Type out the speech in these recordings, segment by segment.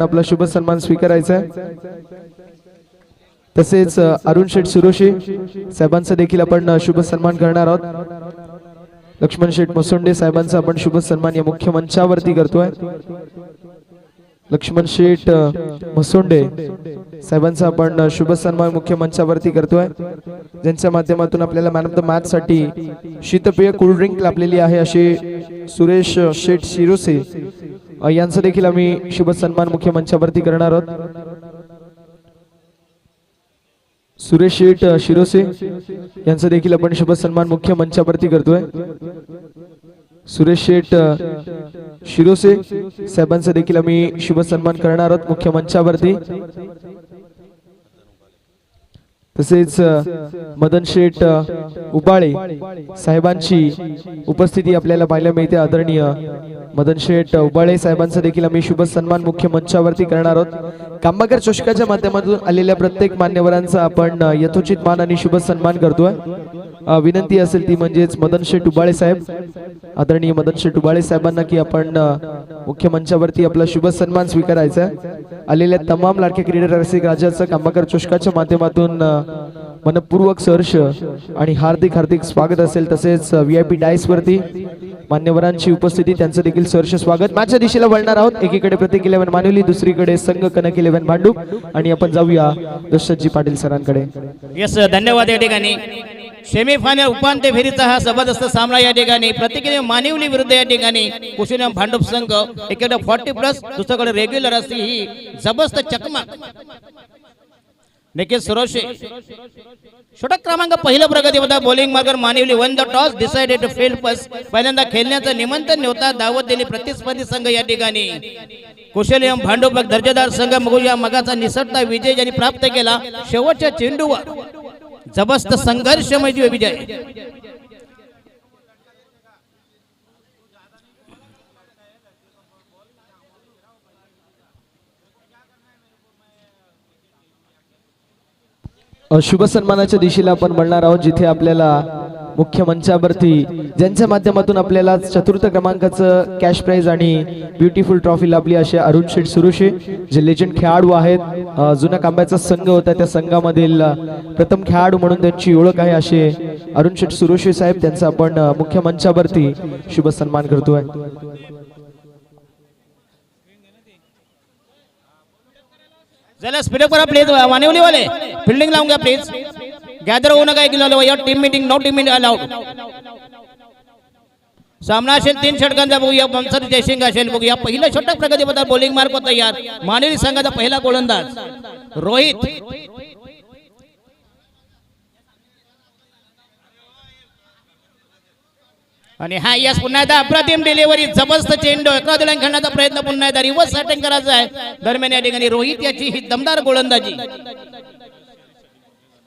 आपला शुभ सन्मान स्वीकारायचा आहे। तसेच अरुण शेठ सुरोशी साहेबांचा देखील आपण शुभ सन्मान करणार आहोत। लक्ष्मण शेठ मसोंडे साहेबांचा आपण शुभ सन्मान या मुख्य मंचावरती करतोय। लक्ष्मण शेठ मसोंडे साहेबांचा आपण शुभ सन्मान मुख्य मंचावरती करतोय, ज्यांच्या माध्यमातून आपल्याला मॅन ऑफ द मॅच साठी शीतपेय कोल्ड ड्रिंक लाभलेली आहे असे सुरेश शेठ शिरोसे यांचा देखील आम्ही शुभ सन्मान मुख्य मंचावरती करणार आहोत। सुरेश शेठ शिरोसे यांचा देखील आपण शुभ सन्मान मुख्य मंचावरती करतोय। सुरेश शेठ शिरोसे साहेबांचा देखील आम्ही शुभ सन्मान करणार आहोत मुख्य मंचावरती। तसेच मदन शेठ उबाळे साहेबांची उपस्थिती आपल्याला पाहायला मिळते। आदरणीय मदन शेठ उबाळे साहेबांचा देखील आम्ही शुभ सन्मान मुख्य मंचावरती करणार आहोत। कांबाकर चषकाच्या माध्यमातून आलेल्या प्रत्येक मान्यवरांचा आपण यथोचित मान आणि शुभ सन्मान करतोय। विनंती असेल ती म्हणजेच मदन शेठ उबाळे साहेब, आदरणीय मदन शेठ उबाळे साहेबांना की आपण मुख्य मंचावरती आपला शुभ सन्मान स्वीकारायचा आहे। आलेल्या तमाम लाडक्या क्रीडा रसिक राजाचं कांबाकर चषकाच्या माध्यमातून मनपूर्वक सहर्ष आणि हार्दिक हार्दिक स्वागत असेल। तसेच VIP डायस वरती मान्यवरांची उपस्थिती, त्यांचं देखील सहर्ष स्वागत। मॅचच्या दिशेला वळणार आहोत। एकीकडे प्रतीक 11 मानवली, दुसरीकडे संघ कनक 11 भांडूप आणि आपण जाऊया दशरथजी पाटील सरांकडे। यस, धन्यवाद। या ठिकाणी सेमीफायनल उपांत्य फेरीचा हा जबरदस्त सामना या ठिकाणी प्रत्येकाने मानिवली विरुद्ध या ठिकाणी कुशीनम भांडूप संघ, एकीकडे 40+ दुसरीकडे रेग्युलर अशी ही जबरदस्त चकमक। निखिल सुरोशे षटक क्रमांक पहिला प्रगतीमध्ये बॉलिंग मार्गर Manivali won the toss decided to field first. पहिल्यांदा खेळण्याचं निमंत्रण नव्हता, दावत दिली प्रतिस्पर्धी संघ या ठिकाणी कुशलियम भांडूप दर्जेदार संघ या मगाचा निसटता विजय ज्यांनी प्राप्त केला। शेवटच्या चेंडूवर जबरदस्त संघर्षमय विजय। शुभ सन्मानाच्या दिशेला आपण वळणार आहोत, जिथे आपल्याला मुख्य मंचावरती ज्यांच्या माध्यमातून आपल्याला चतुर्थ क्रमांकाचं कॅश प्राइज आणि ब्युटिफुल ट्रॉफी लाभली असे अरुण शेठ सुरोशे, जे लेजंड खेळाडू आहेत। जुना कांब्याचा संघ होता, त्या संघामधील प्रथम खेळाडू म्हणून त्यांची ओळख आहे असे अरुण शेठ सुरोशे साहेब, त्यांचा आपण मुख्य मंचावरती शुभ सन्मान करतोय। जरा स्पीड अप करा प्लीज, मानिवली वाले फील्डिंग लावून घ्या प्लीज, गॅदर होऊ नका। एक team meeting, no team meeting allowed. सामना असेल 3 षटकांचा, बघूया बंसर जयसिंग असेल, बघूया पहिलं षटक प्रगतीपथावर बॉलिंग मार्क तयार। मानिवली संघाचा पहिला गोलंदाज रोहित, आणि हा यस पुन्हा एकदा अप्रतिम डिलिव्हरी, जबरदस्त चेंडू, एका दुलन खेळण्याचा प्रयत्न, पुन्हा एकदा रिव्हर्स अटॅक करायचा आहे। दरम्यान या ठिकाणी रोहित याची ही दमदार गोलंदाजी।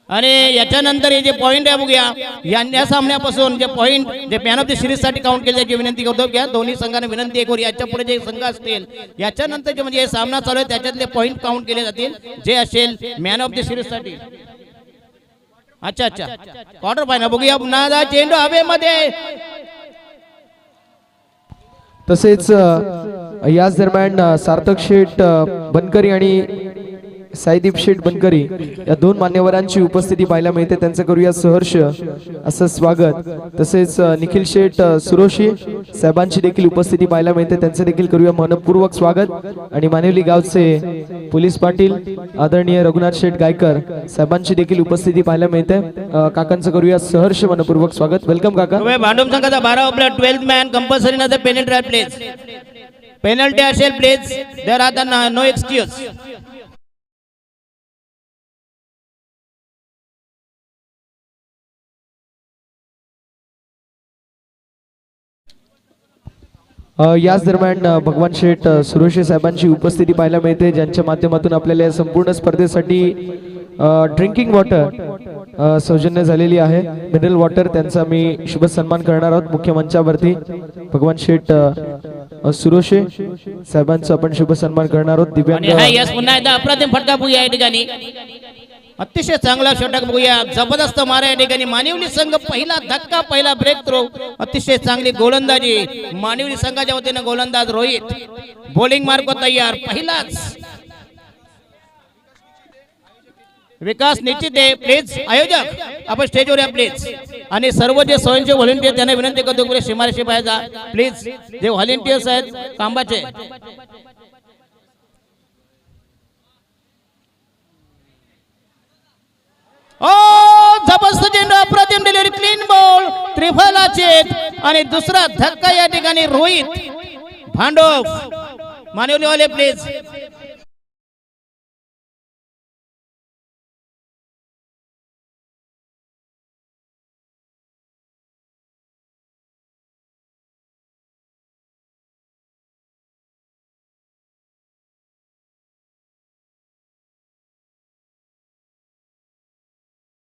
आणि याच्यानंतर हे जे पॉइंट आहे बघूया, या सामन्यापासून जे पॉइंट जे मॅन ऑफ द सिरीज साठी काउंट केले त्याची विनंती करतो की दोन्ही संघांना विनंती आहे, याच्या पुढे जे संघ असतील याच्यानंतर जे म्हणजे सामना चालू आहे त्याच्यातले पॉइंट काउंट केले जातील जे असेल मॅन ऑफ द सिरीज साठी। अच्छा क्वार्टर फायनल बघूया, पुन्हा चेंडू हवेमध्ये। तसेच याच दरम्यान सार्थक शेठ बनकरी आणि साईदीप शेठ बनकरी या दोन मान्यवरांची उपस्थिती पाहायला मिळते, त्यांचं करूया सहर्ष असं स्वागत। तसेच निखिल शेठ सुरोशी साहेबांची देखील उपस्थिती पाहायला मिळते, त्यांचं देखील करूया मनपूर्वक स्वागत। आणि मानिवली गावचे पोलीस पाटील आदरणीय रघुनाथ शेठ गायकर साहेबांची देखील उपस्थिती पाहायला मिळते, काकांचं करूया सहर्ष मनपूर्वक स्वागत। वेलकम काका। भांडूप संघाचा 12 ओव्हर 12th मॅन कंपल्सरी ना पेनल्टी प्लेज, पेनल्टी असेल please, there are no excuse. याच दरम्यान भगवान शेठ सुरोशे साहेबांची उपस्थिती पाहायला मिळते, ज्यांच्या माध्यमातून आपल्याला या संपूर्ण स्पर्धेसाठी ड्रिंकिंग वॉटर सौजन्य झालेली आहे, मिनरल वॉटर, त्यांचा मी शुभ सन्मान करणार आहोत मुख्य मंचावरती। भगवान शेठ सुरोशे साहेबांचा आपण शुभ सन्मान करणार आहोत। दिव्यांग पुन्हा एकदा अप्रतिम फटका बघूया या ठिकाणी, अतिशय चांगला षटक बघूया, जबरदस्त मारा या ठिकाणी। मानिवली संघ पहिला धक्का, पहिला ब्रेक थ्रो, अतिशय चांगली गोलंदाजी मानिवली संघाच्या वतीने। गोलंदाज रोहित, बॉलिंग मार्क तयार, पहिलाच विकास निश्चित आहे प्लीज आयोजक आपण स्टेजवर या प्लीज आणि सर्व जे स्वयंचे व्हॉलेंटियर त्यांना विनंती करतो की सीमारेषे बाहेर जा प्लीज जे व्हॉलेंटियर्स आहेत कामाचे ओ जबरदस्त चेंडू अप्रतिम डिलिव्हरी क्लीन बॉल त्रिफलाचे आणि दुसरा धक्का या ठिकाणी रोहित भांडोप मानवलीवाले प्लीज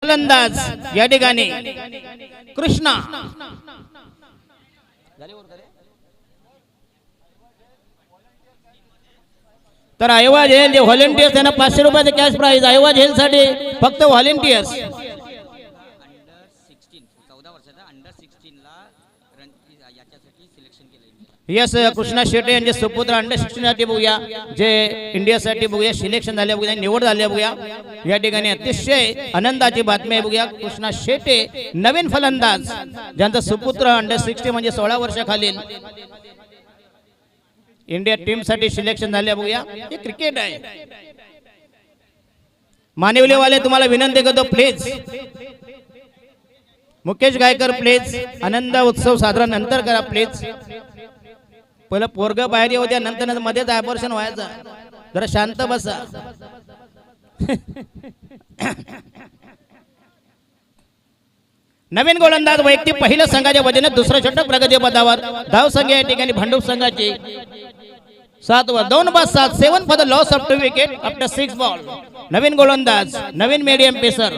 फलंदाज या ठिकाणी कृष्णा तर आयवा झेल जे व्हॉलेंटियर्स त्यांना 500 रुपयाचे कॅश प्राइज आयवा झेल साठी फक्त व्हॉलेंटियर्स अंडर 16 14 वर्षाचा अंडर 16 ला याच्यासाठी सिलेक्शन केलं यस कृष्णा शेटे यांचे सुपुत्र अंडर 16 साठी बघूया जे इंडियासाठी बघूया सिलेक्शन झाले बघूया निवड झाली बघूया या ठिकाणी अतिशय आनंदाची बातमी आहे बघूया कृष्णा शेटे नवीन फलंदाज ज्यांचा सुपुत्र अंडर 16 म्हणजे 16 वर्षाखालील इंडिया टीम साठी सिलेक्शन झाले बघूया हे क्रिकेट आहे मानिवलेवाले तुम्हाला विनंती करतो प्लीज मुकेश गायकर प्लीज आनंद उत्सव साजरा नंतर करा प्लीज पहिलं पोरग बाहेर येऊ द्या नंतर मध्येच ॲबॉर्शन व्हायचं जरा शांत बसा नवीन गोलंदाज वैयक्तिक पहिल्या संघाच्या वतीने दुसरा षटक प्रगती पदावर धाव संघ या ठिकाणी भांडूप संघाची 7 वर 2-7 7 for the loss of 2 wicket after 6 ball नवीन गोलंदाज नवीन medium pacer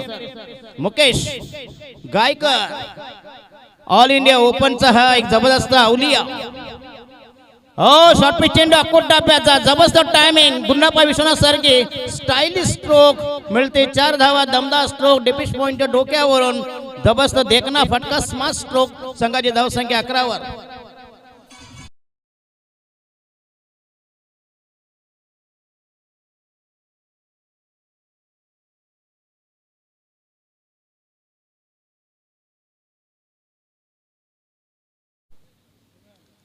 Mukesh Gaikar all India ओपनचा हा एक जबरदस्त अवलिया शॉर्ट पिच चेंडू अकोट टाप्याचा जबरदस्त टायमिंग गुन्नापा विश्वनाथ सारखे स्टायलिश स्ट्रोक मिळते 4 धावा दमदार स्ट्रोक डिपिश पॉइंट डोक्यावरून जबरदस्त देखना फटका स्मार्ट स्ट्रोक संघाची धाव संख्या 11 वर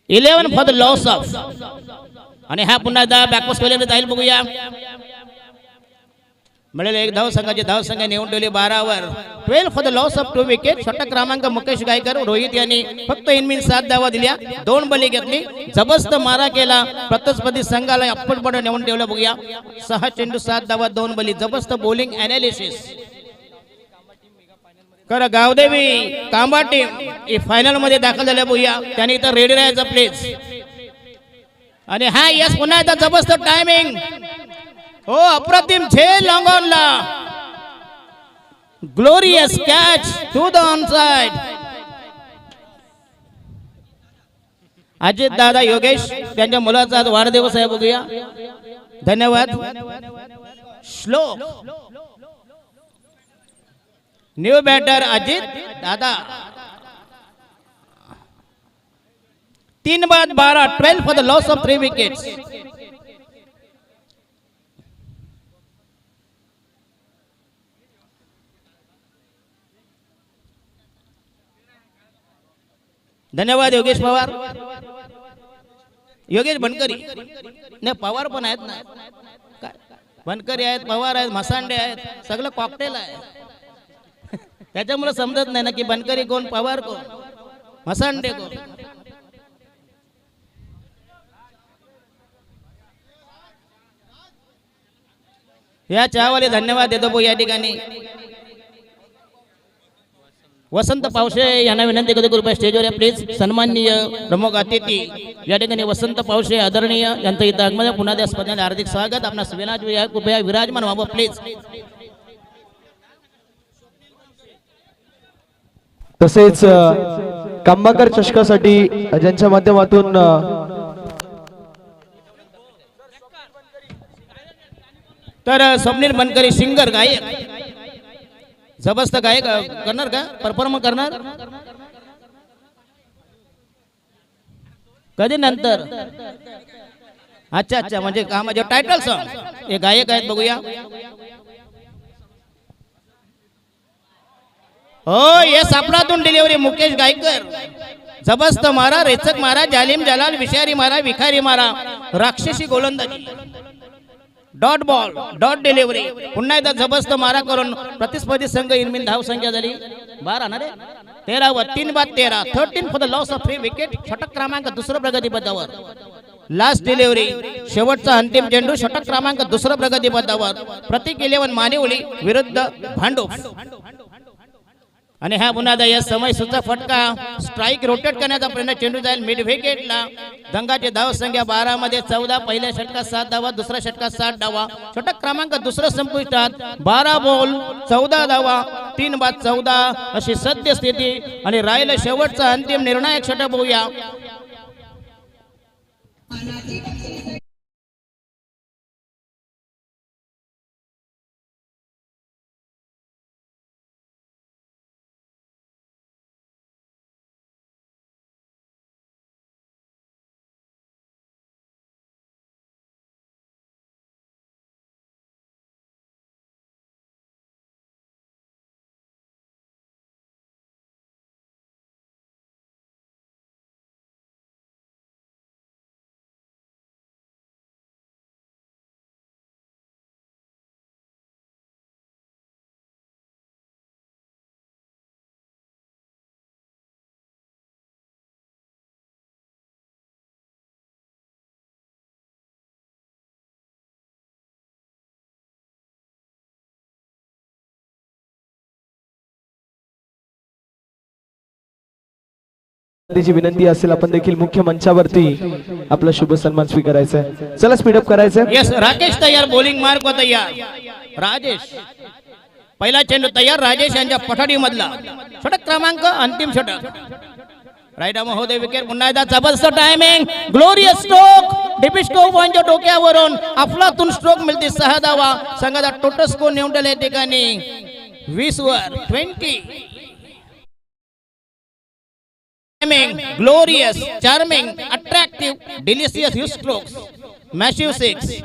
eleven for the loss of आणि हा पुन्हा एकदा बॅकवर्ड केलेला जाईल बघूया मिळेल एक धाव संघाची धाव संख्या नेऊन ठेवली 12 वर 12 for the loss of 2 wicket षटक क्रमांक मुकेश गायकर रोहित यांनी फक्त इनमिन 7 धावा दिल्या 2 बली घेतली जबरदस्त मारा केला प्रतिस्पर्धी संघाला अपटपणे नेऊन ठेवलं बघूया 6 चेंडू 7 धावा 2 बली जबरदस्त बॉलिंग अनालिसिस कर गावदेवी कांबा टीम फायनल मध्ये दाखल झाल्या बघूया त्यांनी इथं रेडी राहायचं प्लीज आणि हा यस पुन्हा एकदा जबरदस्त टायमिंग हो अप्रतिम झेल लॉंगॉनला glorious catch to the on side Ajit Dada Yogesh त्यांच्या मुलाचा आज वाढदिवस आहे बघूया धन्यवाद श्लोक न्यू बॅटर अजित दादा 3 बाद 12 12 for the loss of 3 wickets धन्यवाद योगेश पवार योगेश बनकरी नाही पवार पण आहेत ना काय बनकरी आहेत पवार आहेत मसांडे आहेत सगळं कॉकटेल आहे त्याच्यामुळे समजत नाही ना की बनकरी कोण पवार कोण मसांडे कोण या चहावाले धन्यवाद देतो या ठिकाणी वसंत पावशे यांना विनंती करतो कृपया स्टेजवर या प्लीज सन्माननीय प्रमुख अतिथी या ठिकाणी वसंत पावशे आदरणीय यांचं इथं आगमन पुन्हा त्या स्पर्धेला हार्दिक स्वागत आपणास कृपया विराजमान व्हावं प्लीज तसेच कांबाकर चषकासाठी ज्यांच्या माध्यमातून तर स्वप्नील बनकरी सिंगर गायक जबरदस्त गायक करणार का परफॉर्म करणार कधी नंतर अच्छा अच्छा म्हणजे का म्हणजे टायटल सॉन्ग हे गायक आहेत बघूया हो ये सापडातून डिलिव्हरी मुकेश गायकर. जबरदस्त मारा, रेचक मारा, जालिम जलाल, विषारी मारा, विखारी मारा, राक्षसी गोलंदाजी, डॉट बॉल, डॉट डिलिव्हरी. पुन्हा एकदा जबरदस्त मारा करून प्रतिस्पर्धी संघ इनमिन धाव संख्या झाली 12 ना रे 13 वर 3 बाद 13. 13 for the loss of 3 wicket. षटक क्रमांक दुसरं प्रगती पदावर. लास्ट डिलिव्हरी, शेवटचा अंतिम चेंडू, षटक क्रमांक दुसरं प्रगती पदावर. प्रतीक 11 मानिवली विरुद्ध भांडूप. आणि हा पुन्हा या समय सूचक फटका स्ट्राईक रोटेट करण्याचा प्रयत्न. चेंडू जाईल मिड विकेटला. दंगाची धाव संख्या 12 मध्ये 14. पहिल्या षटकात 7 धावा, दुसऱ्या षटकात 7 धावा. षटक क्रमांक दुसरं संपुष्टात. 12 बॉल 14 धावा, 3 बाद 14 अशी सद्य स्थिती. आणि राहिलं शेवटचा अंतिम निर्णायक षटक. बघूया जी विनंती असेल आपण देखील मुख्य मंचावरती आपला शुभ सन्मान स्वीकारायचा आहे. चला स्पीडअप करायचं. यस राकेश तयार. बॉलिंग मार्क व तयार. राजेश पहिला चेंडू तयार. राजेश यांच्या पठाडी मधला. षटक क्रमांक अंतिम षटक. राईट महोदय विकेट. पुन्हा एकदा जबरदस्त टायमिंग. Glorious stroke. डिपिस्को पॉईंटच्या डोक्यावरून अफलातून स्ट्रोक मिळते. 6 धावा. संघाचा टोटल स्कोर नेऊन या ठिकाणी 20 वर 20. Glorious, charming, attractive, delicious you strokes. Massive 6.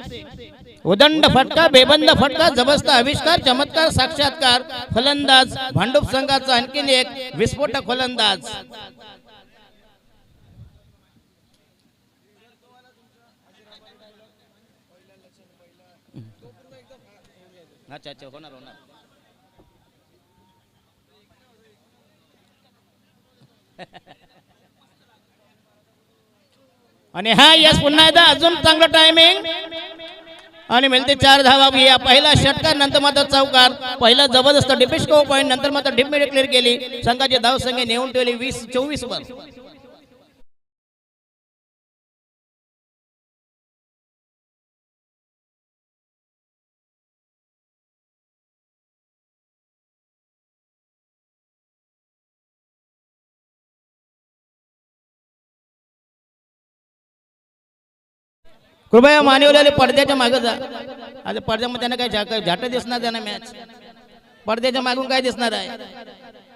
उदंड फटका, बेबंद फटका, जबरदस्त आविष्कार, चमत्कार, साक्षात्कार. फलंदाज भांडूप संघाचा आणखीन एक विस्फोटक फलंदाज. अच्छा अच्छा होणार होणार. आणि हा यस पुन्हा एकदा अजून चांगलं टायमिंग. आणि मिळते 4 धावा. या पहिला षटकार नंतर मात्र चौकार. पहिला जबरदस्त डिपिस्को पॉईंट नंतर मात्र डिप मिड क्लिअर केली. संघाची धाव संख्या नेऊन ठेवली 20-24 वर. कृपया मानवलेले पडद्याच्या मागे जा. आता पडद्यामध्ये त्यांना काय झाट दिसणार त्यांना. मॅच पडद्याच्या मागून काय दिसणार आहे.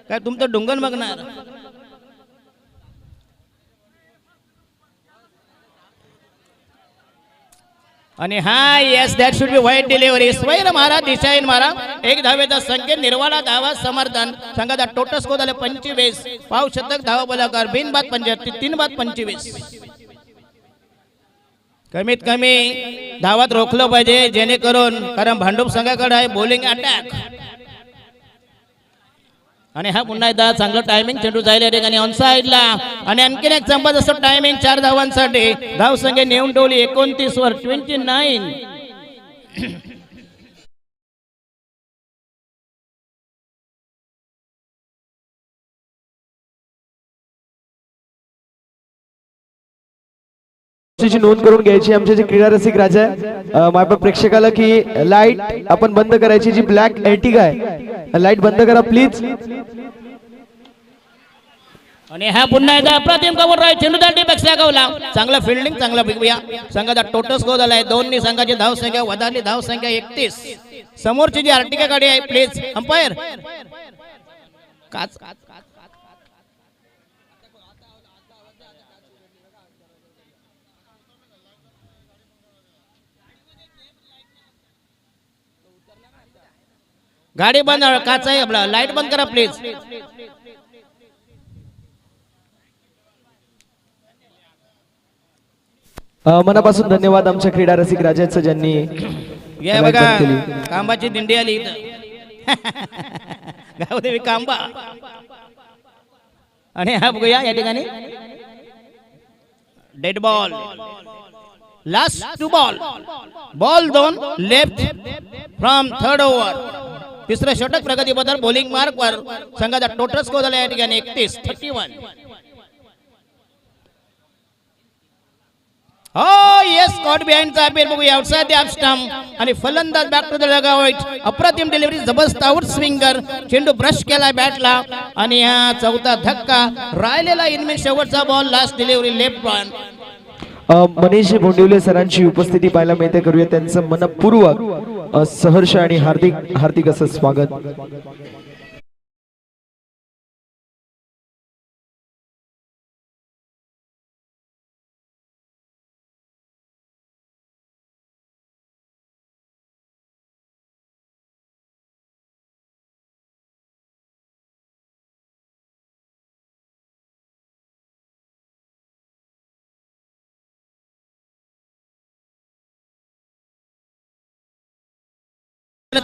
काय तुमचं डुंगण बघणार. आणि हा यस दॅट शुड बी वाईट डिलिव्हरी. स्वैर मारा, दिशाहीन मारा. 1 धावेचा संकेत. निर्वाळा धावा समर्थन. संघाचा टोटल स्कोर झाले 25. पाव शतक धावा बोलाकार. बिनबाद 75. 3 बाद 25. कमीत कमी धावात रोखलं पाहिजे जेणेकरून, कारण भांडूप संघाकडे आहे बॉलिंग अटॅक. आणि हा पुन्हा एकदा चांगलं टायमिंग. चेंडू जायला या ठिकाणी ऑन साइडला. आणि आणखीन एक जबरदस्त टायमिंग 4 धावांसाठी. धाव संख्या नेऊन ठेवली 29 वर 29. ची नोंद करून घ्यायची. आमचे जे क्रीडा रसिक राजा आहे माझ्या प्रेक्षकाला की लाईट आपण बंद करायची. जी ब्लॅक एर्टिगा आहे लाईट बंद करा प्लीज. आणि हा पुन्हा एकदा अप्रतिम कव्हर आहे. चेंडू दांडी पेक्षा गावला. चांगला फिल्डिंग, चांगला बिगूया. संघाचा टोटल स्कोर झालाय 2. संघाची धाव संख्या वधारली. धाव संख्या 31. समोरची जी आर्टिका गाडी आहे प्लीज अंपायर काच. गाडी बंद काच आहे आपला लाईट बंद करा प्लीज. मनापासून धन्यवाद आमच्या क्रीडा रसिक राजाचं ज्यांनी या बघा कांबाची दिंडी आली इथं. गावदेवी कांबा. आणि हा बघूया या ठिकाणी dead ball last two ball ball 2 left from third over. तिसरं षटक प्रगती बदल बॉलिंग मार्क वर संघाचा टोटल स्कोर झाला या ठिकाणी 31. हो येस कॉट बिहाइंड चा अपील बघूया आउटसाइड द ऑफ स्टंप आणि फलंदाज बॅक टू द डगआउट. अप्रतिम डिलिव्हरी जबरदस्त आउट स्विंगर चेंडू ब्रश केला बॅटला आणि हा चौथा धक्का राहिलेला इनमेन शेवटचा ball last delivery left point. Manish Bondivale सरांची उपस्थिती पाहायला मिळते. करूया त्यांचं मनपूर्वक सहर्ष आणि हार्दिक हार्दिक असं स्वागत.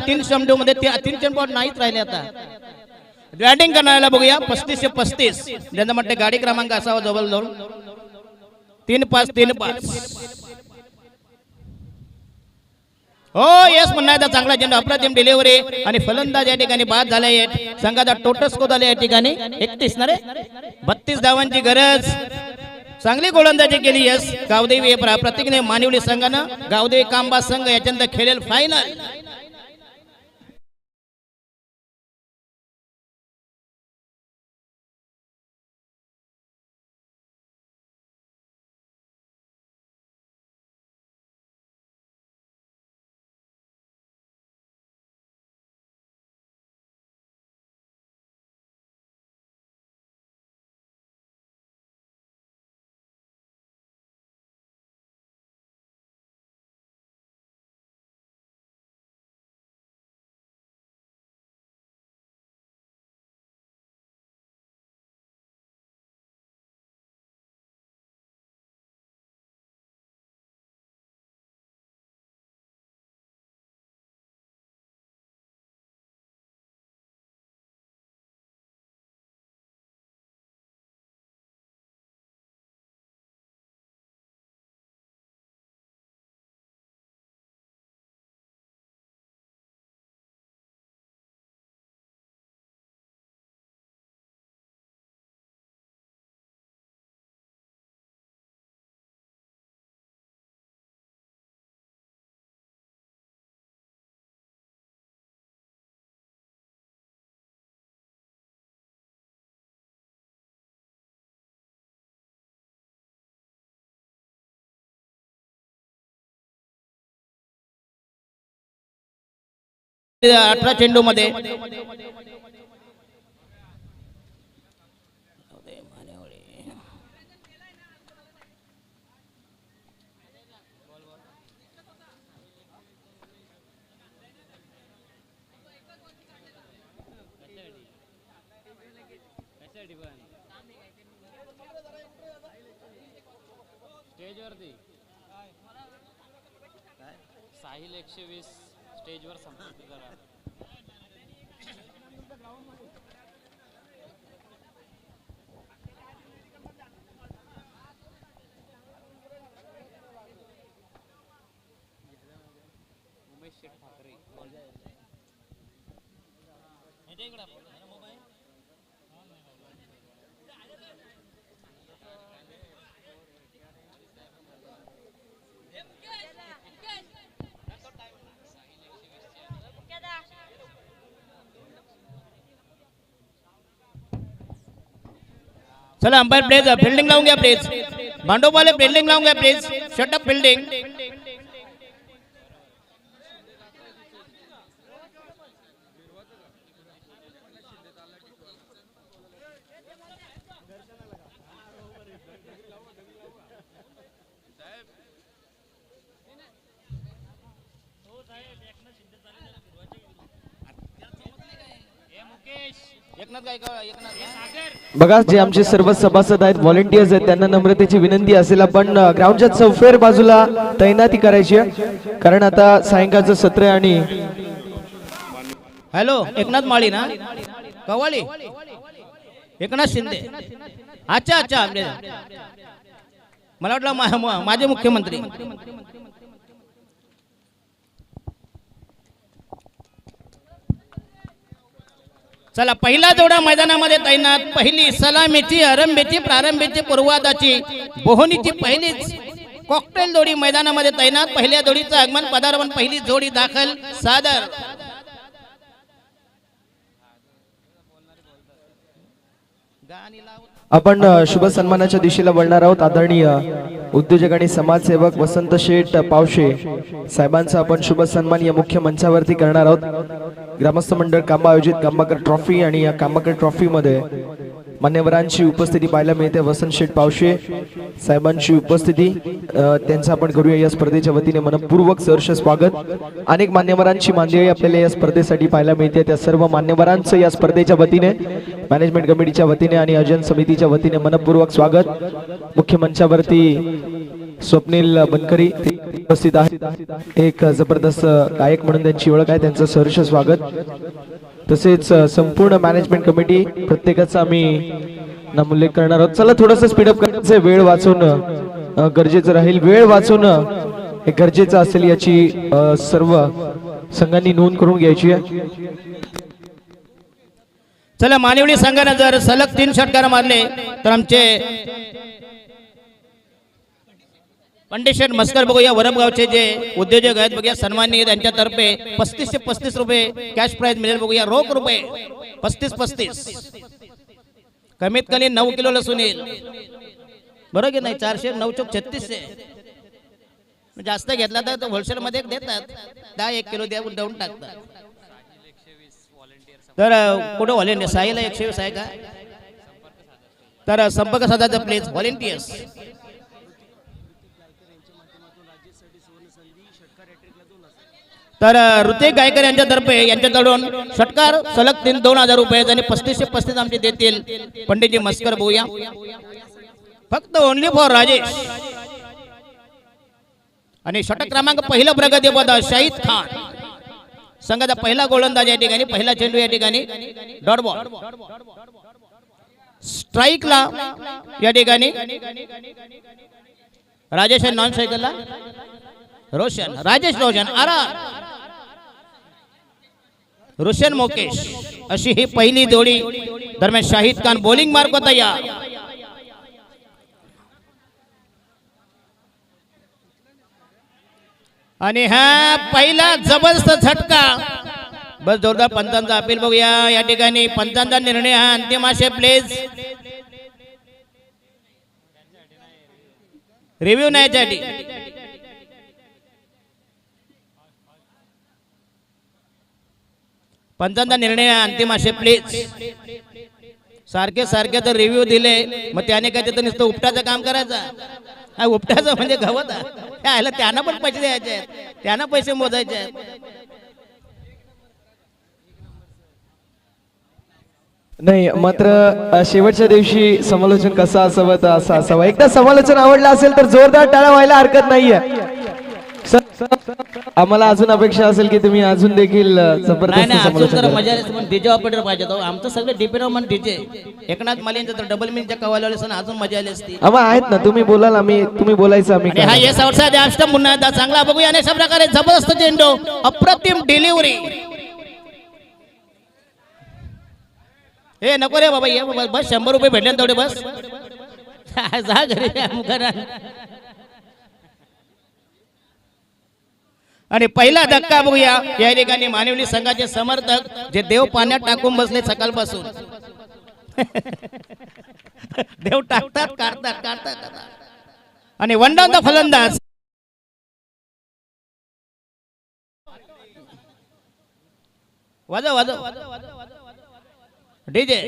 तीन चेंडू मध्ये 3 चेंडू नाहीच राहिले. आता बॅटिंग करणाऱ्याला बघूया 35-35 ज्यांना म्हणते गाडी क्रमांक असावा जवळ जवळ 3-5. हो येस म्हणण्याचा चांगला चेंडू अप्रतिम डिलिव्हरी आणि फलंदाज या ठिकाणी बाद झाले. संघाचा टोटल स्कोर झाला या ठिकाणी 31 ना रे 32 धावांची गरज. चांगली गोलंदाजी केली. यस गावदेवी प्रत्येकीने मानिवली संघानं गावदेवी कांबा संघ याच्यानंतर खेळेल फायनल. अठरा चेंडू मध्ये स्टेजवरती साहिल 120 स्टेजवर संपर्क करा. उमेश शेठ ठाकरे चला अंपायर प्लीज फील्डिंग लावून घ्या प्लीज. भांडोबाले फील्डिंग लावून घ्या please. Shut up fielding. Eknath Gaikwad Eknath बघा जे आमचे सर्व सभासद आहेत व्हॉलेंटियर्स आहेत त्यांना नम्रतेची विनंती असेल आपण ग्राउंडच्या चौफेर बाजूला तैनाती करायची आहे कारण आता सायंकाळचं सत्र आहे आणि हॅलो एकनाथ माळी ना कवाळी एकनाथ शिंदे अच्छा अच्छा मला वाटलं माझे मुख्यमंत्री चला पहिला जोडा मैदानामध्ये तैनात पहिली सलामीची आरंभीची प्रारंभीची पूर्वादाची बोहनीची पहिलीच कॉकटेल जोडी मैदानामध्ये तैनात पहिल्या जोडीचं आगमन पदार्पण पहिली जोडी दाखल सादर आपण शुभ सन्मानाच्या दिशेला वळणार आहोत आदरणीय उद्योजक आणि समाजसेवक वसंत शेठ पावशे साहेबांचा आपण शुभ सन्मान या मुख्य मंचावरती करणार आहोत ग्रामस्थ मंडळ कांबा आयोजित कांबाकर ट्रॉफी आणि या कांबाकर ट्रॉफी मध्ये मान्यवरांची उपस्थिती पाहायला मिळते वसंत शेठ पावशे साहेबांची उपस्थिती त्यांचं आपण करूया या स्पर्धेच्या वतीने मनपूर्वक सहर्ष स्वागत अनेक मान्यवरांची मांदियाळी आपल्याला या स्पर्धेसाठी पाहायला मिळते त्या सर्व मान्यवरांचं या स्पर्धेच्या वतीने मॅनेजमेंट कमिटीच्या वतीने आणि आयोजन समितीच्या वतीने मनपूर्वक स्वागत मुख्य मंचावरती स्वप्नील बनकरी उपस्थित आहेत एक जबरदस्त गायक म्हणून त्यांची ओळख आहे त्यांचं सहर्ष स्वागत तसेच संपूर्ण मॅनेजमेंट कमिटी प्रत्येकाचा आम्ही नामोल्लेख करणार आहोत चला थोडंसं स्पीडअप करायचं वेळ वाचून गरजेचं राहील वेळ वाचून हे गरजेचं असेल याची सर्व संघांनी नोंद करून घ्यायची आहे चला मानिवली संघाने जर सलग 3 षटकार मारले तर आमचे पंडित मस्कर बघूया वरमगावचे जे उद्योजक आहेत बघूया सन्माननीय त्यांच्यातर्फे 35 ते 35 रुपये कॅश प्राइज मिळेल बघूया रोख रुपये 35 कमीत कमी 9 किलो लसूण येईल बरोबर की नाही 400 9 चौक 36 जास्त घेतला तर होलसेल मध्ये देतात 10-1 किलो देऊन टाकतात तर कुठं व्हॉलेंटियर साईला 120 आहे का तर संपर्क साधायचा प्लीज व्हॉलेंटियर्स तर ऋतिक गायकर यांच्यातर्फे यांच्याकडून षटकार सलग 2000 रुपये आणि 35 ते 35 आमचे देतील पंडितजी मस्कर बघूया फक्त ओनली फॉर राजेश आणि षटक क्रमांक पहिला प्रगतीपद शाहिद खान संघाचा पहिला गोलंदाज या ठिकाणी पहिला चेंडू या ठिकाणी डॉट बॉल स्ट्राईकला या ठिकाणी राजेश नॉन स्ट्राईकरला रोशन राजेश रोशन आराम रोशन मुकेश अशी ही पहिली जोडी दरम्यान शाहिद खान बॉलिंग मार्क तयार आणि हा पहिला जबरदस्त झटका बस जोरदार पंचांचा अपील बघूया या ठिकाणी पंचांचा निर्णय हा अंतिम असे प्लीज रिव्ह्यू नाही साठी पंचांचा निर्णय अंतिम असे प्लीज सारखे सारखे तर रिव्ह्यू दिले मग त्याने काय तिथं नुसतं उपटाचं काम करायचं उपटाचं म्हणजे गवत आहे त्यांना पण पैसे द्यायचे आहेत त्यांना पैसे मोजायचे आहेत नाही मात्र शेवटच्या दिवशी समालोचन कसं असावं तर असं असावं एकदा समालोचन आवडलं असेल तर जोरदार टाळ्या व्हायला हरकत नाहीये आम्हाला अजून अपेक्षा असेल की तुम्ही अजून देखील जबरदस्त समालोचन करा. मजा डीजे ऑपरेटर पाहिजे तो आमचं सगळे डीपीराव म्हणून डीजे एकनाथ मालेंचं तर डबल मिनच्या कवाले अजून मजा आली असती आहेत ना तुम्ही बोलाल आम्ही तुम्ही बोलायचं आम्ही हा येस अवसाद अष्टम पुन्हा एकदा चांगला बघूया आणि अशा प्रकारे जबरदस्त चेंडू अप्रतिम डिलिव्हरी हे नको रे बाबा ये बस 100 रुपये भेटले तेवढे बस जा घरी आणि पहिला धक्का बघूया या ठिकाणी मानवली संघाचे समर्थक जे देव पाण्यात टाकून बसले सकाळपासून देव टाकतात काढतात आणि वंडांचा फलंदाज वाजव डीजे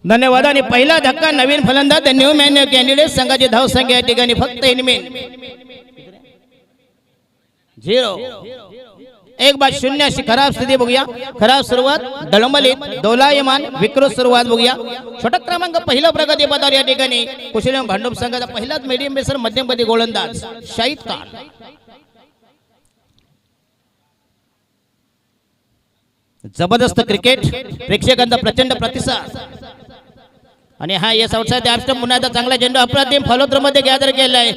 धन्यवाद. आणि पहिला धक्का नवीन फलंदाज न्यू मॅन कॅन्डिडेट संघाची धाव संख्या या ठिकाणी फक्त इनमेन 0. 1-0 अशी खराब स्थिती बघूया. खराब सुरुवात, डळमलीत दोलायमान विकृत सुरुवात बघूया. षटक क्रमांक पहिला प्रगती पदावर या ठिकाणी कुशल भांडुप संघाचा पहिलाच मीडियम पेसर मध्यमपदी गोलंदाज शाहिद खान. जबरदस्त क्रिकेट, प्रेक्षकांचा प्रचंड प्रतिसाद. आणि हा यस आउटसाइड ॲपस्टंप पुन्हा एकदा चांगला चेंडू अप्रतिम फॉलोथ्रो मध्ये गॅदर केलाय.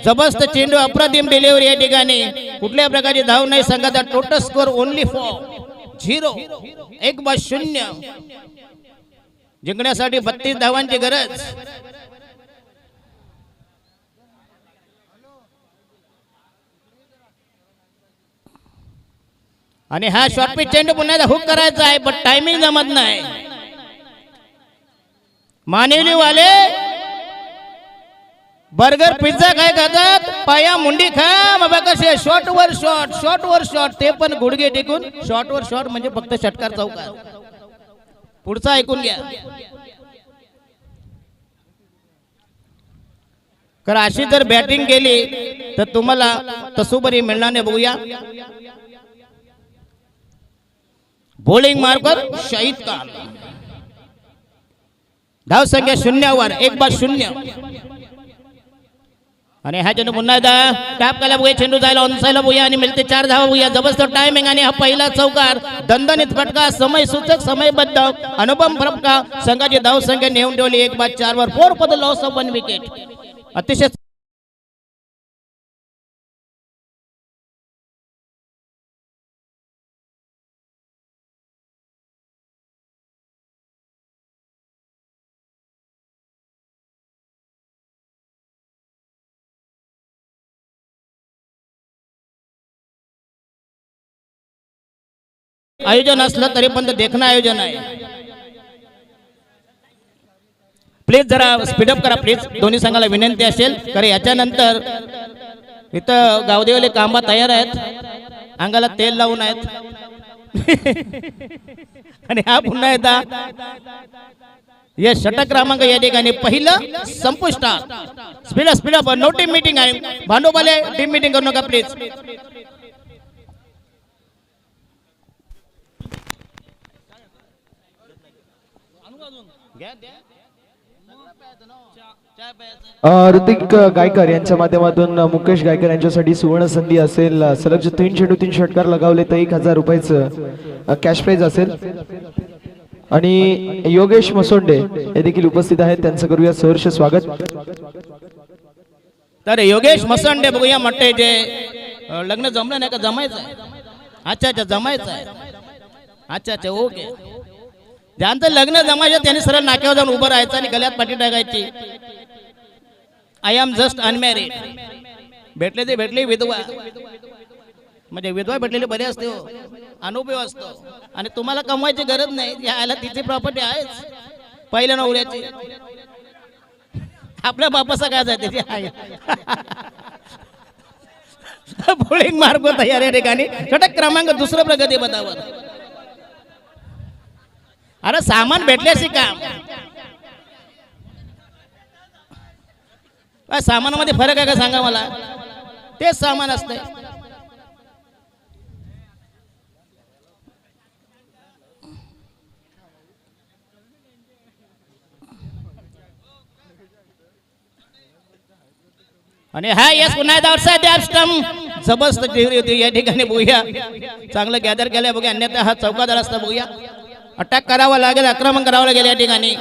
जबरदस्त चेंडू, अप्रतिम डिलिव्हरी या ठिकाणी. कुठल्या प्रकारची धाव नाही. संघाचा टोटल स्कोर ओनली फॉर 0. 1-0 जिंकण्यासाठी 32 धावांची गरज. आणि हा शॉर्ट पिच चेंडू पुन्हा एकदा हुक करायचा आहे पण टायमिंग जमत नाही. मानिवली वाले बर्गर पिझ्झा काय खातात, पाया मुंडी खा बाबा. कसे शॉर्ट वर शॉर्ट ते पण गुडघे टेकून. शॉर्ट वर शॉर्ट म्हणजे फक्त षटकार चौकार. पुढचा ऐकून घ्या. कारण अशी जर बॅटिंग केली तर तुम्हाला तसोबरी मिळणार नाही. बघूया बॉलिंग मार्कर शाहिद खान. धाव संख्या 0 1-0. आणि हा चेंडू पुन्हा एकदा टॅप केला बघूया. चेंडू जायला ऑनसाईडला बघूया आणि मिळते 4 धावा बघूया. जबरदस्त टायमिंग आणि हा पहिला चौकार, दणदणीत फटका, समय सूचक, समयबद्ध, अनुपम फटका. संघाची धाव संख्या नेऊन ठेवली 1-4 4 for the loss of 1 wicket. अतिशय आयोजन असलं तरी पण ते देखणं आयोजन आहे. प्लीज जरा स्पीडअप करा प्लीज. दोन्ही संघाला विनंती असेल. कारण याच्यानंतर इथं गावदेवले कांबा तयार आहेत, अंगाला तेल लावून आहेत. आणि हा पुन्हा एकदा या षटक क्रमांक या ठिकाणी पहिलं संपुष्टात. स्पीडअप नो टीम मीटिंग आहे. भांडोबाले टीम मीटिंग करू नका प्लीज. ऋतिक गायकर यांच्या माध्यमातून मुकेश गायकर यांच्यासाठी सुवर्ण संधी असेल. सलग 3 चेंडू 3 षटकार लगावले तर 1000 रुपयाचं कॅश प्राइज असेल. आणि योगेश मसोंडे हे देखील उपस्थित आहेत. त्यांचं करूया सहर्ष स्वागत. तर योगेश मसंडे बघूया. म्हटते जे लग्न जमलं नाही का, जमायचं आहे. अच्छा जमायचं आहे. अच्छा ओके. ज्यांचं लग्न जमायचं त्यांनी सरळ नाक्यावर जाऊन उभं राहायचं आणि गळ्यात पाठी टाकायची. I am just unmarried. भेटले ते भेटले विधवा, म्हणजे विधवा भेटलेले बरे असते हो, अनुभव असतो. आणि तुम्हाला कमवायची गरज नाही. यायला तिची प्रॉपर्टी आहेच पहिल्या नवऱ्याची. आपल्या बापाचा काय जाते ते आहे. बॉलिंग मार्ग तयार या ठिकाणी. षटक क्रमांक 2 प्रगती पदावर. अरे सामान भेटल्याशी काम. सामानामध्ये फरक आहे का सांगा मला. तेच सामान असतंय. आणि हा यस पुन्हा आउटसाइड ॲपस्टंप. जबरदस्त डिलिव्हरी होती या ठिकाणी. बघूया चांगलं गॅदर केलंय बघूया. अन्यथा हा चौकादार असता. बघूया अटॅक करावा लागेल, आक्रमण करावं लागेल या ठिकाणी.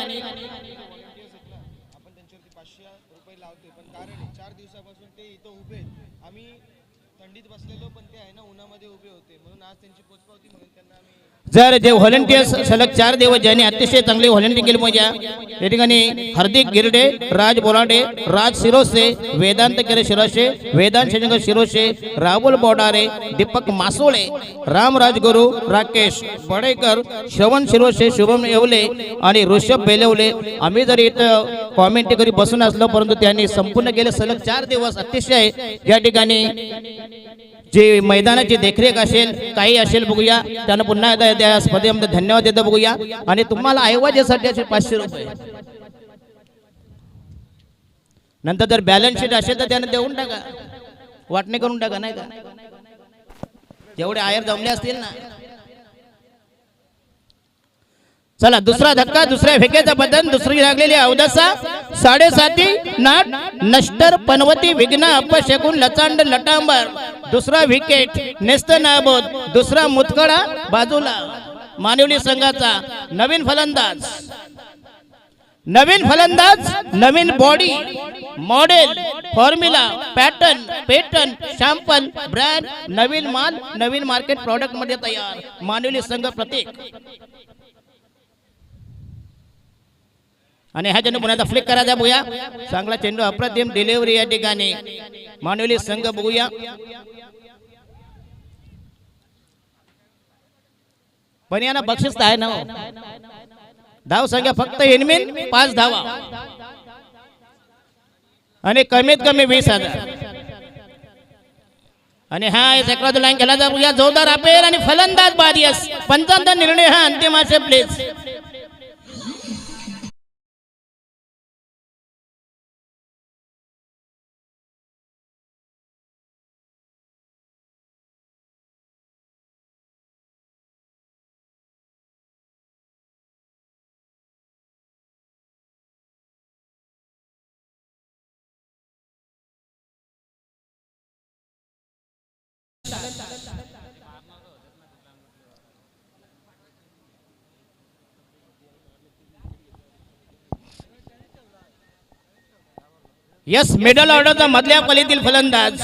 जर जे व्हॉलंटियर्स सलग 4 दिवस ज्यांनी अतिशय चांगली व्हॉलंटियर केली म्हणजे या ठिकाणी हार्दिक गिरडे, राज बोराडे, राज शिरोसे, वेदांत केरे शिरोसे, वेदांत शंकर शिरोसे, राहुल बोडारे, दीपक मासोळे, राम राजगुरू, राकेश बडेकर, श्रवण शिरोसे, शुभम येवले आणि ऋषभ बेलवले. आम्ही जरी इथं कॉमेंट्री करी बसून असलो परंतु त्यांनी संपूर्ण गेले सलग 4 दिवस अतिशय या ठिकाणी जे मैदानाची देखरेख असेल काही असेल बघूया. त्यानं पुन्हा एकदा त्या स्पर्धेमध्ये धन्यवाद देतो बघूया. आणि तुम्हाला ऐवजासाठी असे 500 रुपये. नंतर जर बॅलन्स शीट असेल तर त्यानं देऊन टाका, वाटणे करून टाका, नाही का? जेवढे आयर जमले असतील ना. चला दुसरा धक्का, दुसऱ्या फेकेचा बदन, दुसरी लागलेली अवदसा 7.5 नाट नष्टर पनवती विघ्न अपशकुन लचांड लटांबर. दुसरा विकेट नेस्त नाबोद, दुसरा मुतखडा बाजूला. मानिवली संघाचा नवीन फलंदाज, नवीन body, model, formula, pattern, pattern, sample, brand, नवीन माल, नवीन मार्केट प्रॉडक्ट मध्ये तयार. मानिवली संघ प्रतीक. आणि ह्या चेंडू पुन्हा फ्लिक करायचा बघूया. चांगला चेंडू, अप्रतिम डिलिव्हरी या ठिकाणी मानिवली संघ बघूया. पण यांना बक्षीस आहे ना. धाव संख्या फक्त इनमिन 5 धावा आणि कमीत कमी 20,000. आणि हा सेक्राचा लाईन केला जाऊया. जोरदार अपेल आणि फलंदाज बाद. यस, पंचांचा निर्णय हा अंतिम असेल प्लीज. यस, मिडल ऑर्डरचा मधल्या फलीतील फलंदाज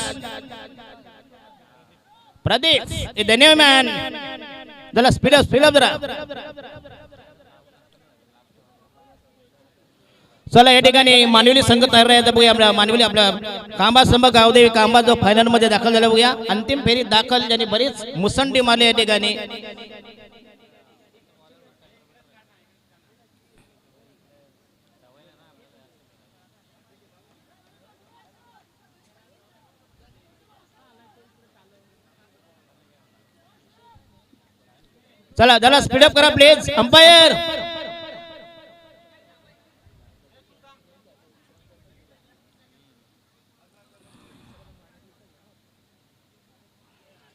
प्रदीप धन्यवाद मॅन. जरा स्पीड अप जरा. चला या ठिकाणी मानवली संघ तयार आहे. बघूया मानवली आपला कांबा संभ गावदेवी कांबा जो फायनल मध्ये दाखल झाला बघूया. अंतिम फेरीत दाखल ज्यांनी बरीच मुसंडी मारली या ठिकाणी. चला जरा स्पीडअप करा प्लीज अंपायर.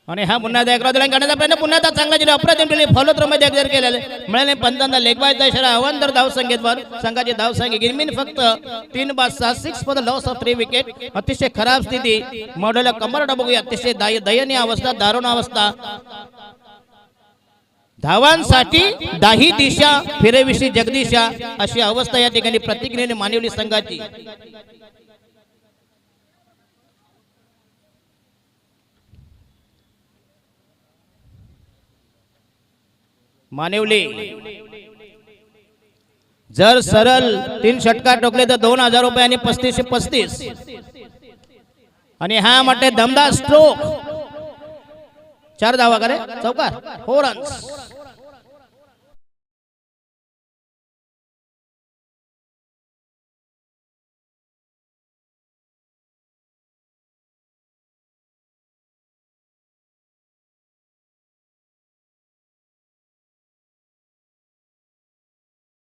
आणि हा पुन्हा लाईन करण्याचा प्रयत्न, पुन्हा चांगला जिल्हा अप्रतिम फॉलो थ्रो मध्ये अगदी केलेला मिळाले. 15 लेग बायचा इशारा. आव्हान तर धाव संख्येवर संघाची धाव संख्या गिरमीन फक्त 3 बाद 6 for the loss of 3 wicket. अतिशय खराब स्थिती. मॉडेल कंबरडा बघूया. अतिशय दयनीय अवस्था, दारुण अवस्था. धावांसाठी दाही दिशा, फिरेविषयी जगदिशा अशी अवस्था या ठिकाणी प्रतिक्रियेने मानिवली संघाची. मानिवली जर सरळ 3 षटकार टोकले तर 2,000 रुपये आणि 35-35. आणि हा म्हटले दमदार स्ट्रोक. 4 धावा करे चौकार 4 रन्स.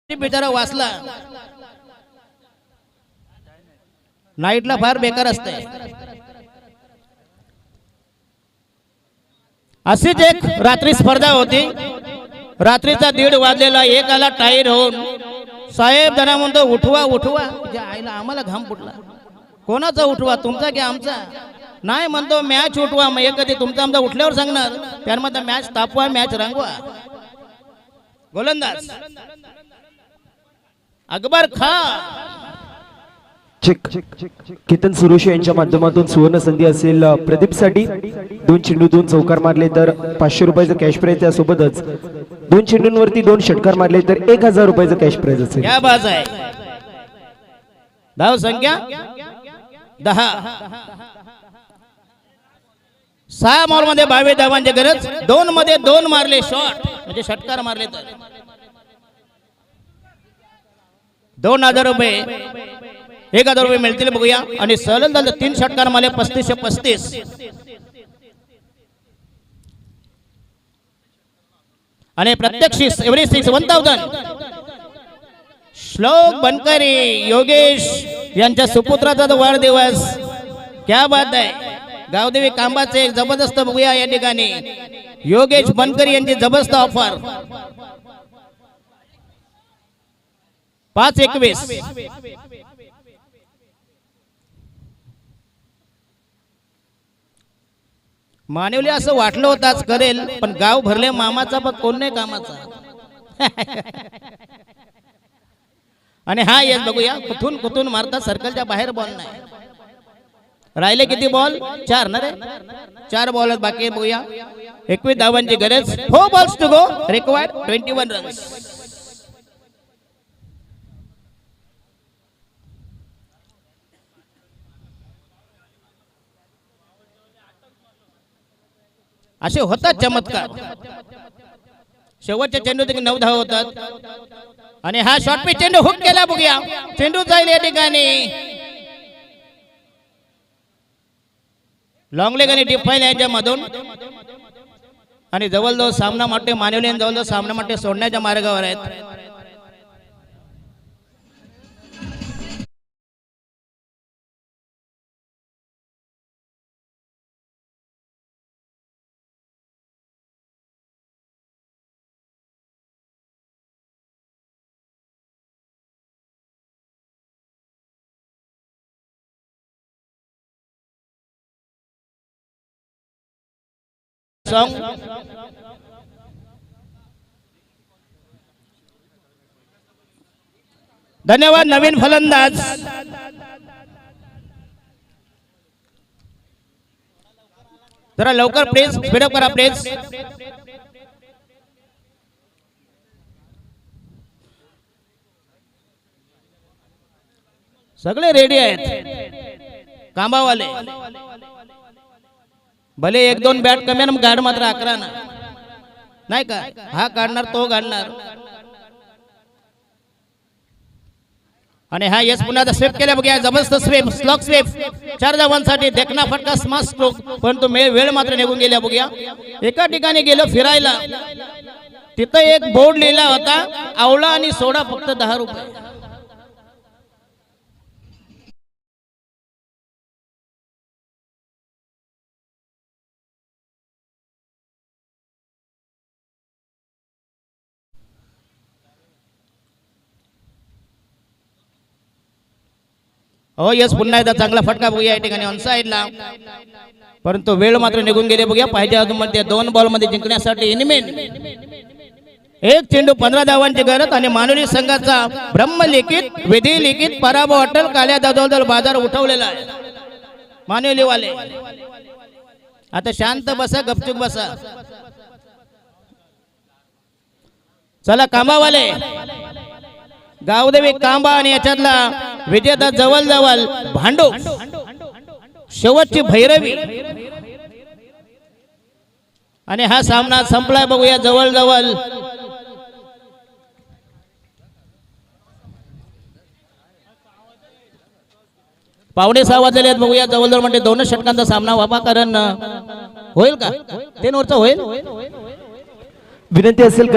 बिचारा वाचला. नाईटला फार बेकार असते. अशीच एक रात्री स्पर्धा होती. रात्रीचा 1:30 वाजलेला. एक आला टायर होऊन. साहेब जरा म्हणतो उठवा उठवा. आईला आम्हाला घाम फुटला. कोणाचा उठवा, तुमचा की आमचा? नाही म्हणतो मॅच उठवा. मग एक कधी तुमचा आमचा उठल्यावर सांगणार. त्यामध्ये मॅच तापवा, मॅच रंगवा. गोलंदाज अकबर खान. केतन सुरेश यांच्या माध्यमातून सुवर्ण संधी असेल प्रदीप साठी. 2 चेंडू 2 चौकार मारले तर 500 रुपयाचं कॅश प्राइज. त्यासोबतच 2 चेंडूंवरती 2 षटकार मारले तर 1,000 रुपयाचं कॅश प्राइज असेल. क्या बात आहे. धाव संख्या 10. 6 बॉल मध्ये 22 धावांची गरज. 2 मध्ये 2 मारले शॉट, म्हणजे षटकार मारले तर 2,000 रुपये 1,000 रुपये मिळतील बघूया. आणि सलग 3 षटकार मारले 35-35. आणि प्रत्यक्ष एव्हरी 1000 श्लोक बनकरी योगेश यांच्या सुपुत्राचा तो वाढदिवस. क्या बात आहे. गावदेवी कांबाचे एक जबरदस्त बघूया या ठिकाणी. योगेश बनकरी यांची जबरदस्त ऑफर 5-21. मानवली असं वाटलं होतं आज करेल, पण गाव भरले मामाचा पण कोण नाही कामाचा. आणि हा येस बघूया कुठून कुठून मारतात. सर्कलच्या बाहेर बॉल नाही. राहिले किती बॉल? 4 ना रे. 4 बॉल आहेत बाकी. बघूया 21 धावांची गरज. 4 balls to go. Required 21 runs. असे होतात चमत्कार. शेवटच्या चेंडू 9 धावा होतात. आणि हा शॉर्ट पिच चेंडू हुक केला. बघूया चेंडू जाईल या ठिकाणी. लॉंग लेग आणि डीप फाईल यांच्या मधून. आणि जवळजवळ सामना माटे मानवली जवळजवळ सामना माटे सोडण्याच्या मार्गावर आहेत. सॉन्ग धन्यवाद. नवीन फलंदाज जरा लवकर प्लीज स्पीडअप करा प्लीज. सगळे रेडी आहेत कांबावाले. भले 1-2 बॅट कमी ना, गाड मात्र 11 ना. नाही का. हा काढणार तो काढणार. आणि हा यस पुन्हा स्वीप केल्या बघूया. जबरदस्त स्वीप स्लॉक स्वीप 4 धावांसाठी देखना फटका स्माश स्ट्रोक. परंतु वेळ मात्र निघून गेल्या बघूया. एका ठिकाणी गेलो फिरायला. तिथं एक बोर्ड लिहिला होता आवळा आणि सोडा फक्त 10 रुपये. हो यस पुन्हा एकदा चांगला फटका बघूया या ठिकाणी ऑन साइडला. परंतु वेळ मात्र निघून गेले बघूया. पाहिजे अजून मध्ये 2 बॉल मध्ये जिंकण्यासाठी इनिमेन. एक चेंडू 15 धावांची गरज. आणि मानवली संघाचा ब्रह्मलिखित विधी लिखित पराभव अटल काल्या दादोदल बाजार उठवलेला आहे. मानवली वाले आता शांत बसा गपचूप बसा. चला कांबावाले गावदेवी कांबा आणि याच्यातला विजेता जवळ भांडू शेवटची भैरवी. आणि हा सामना संपलाय बघूया. जवळ 5:15 वाजले आहेत बघूया. जवळ म्हणजे 2 षटकांचा सामना व्हावा. कारण होईल का 3 ओव्हरचा होईल. विनंती असेल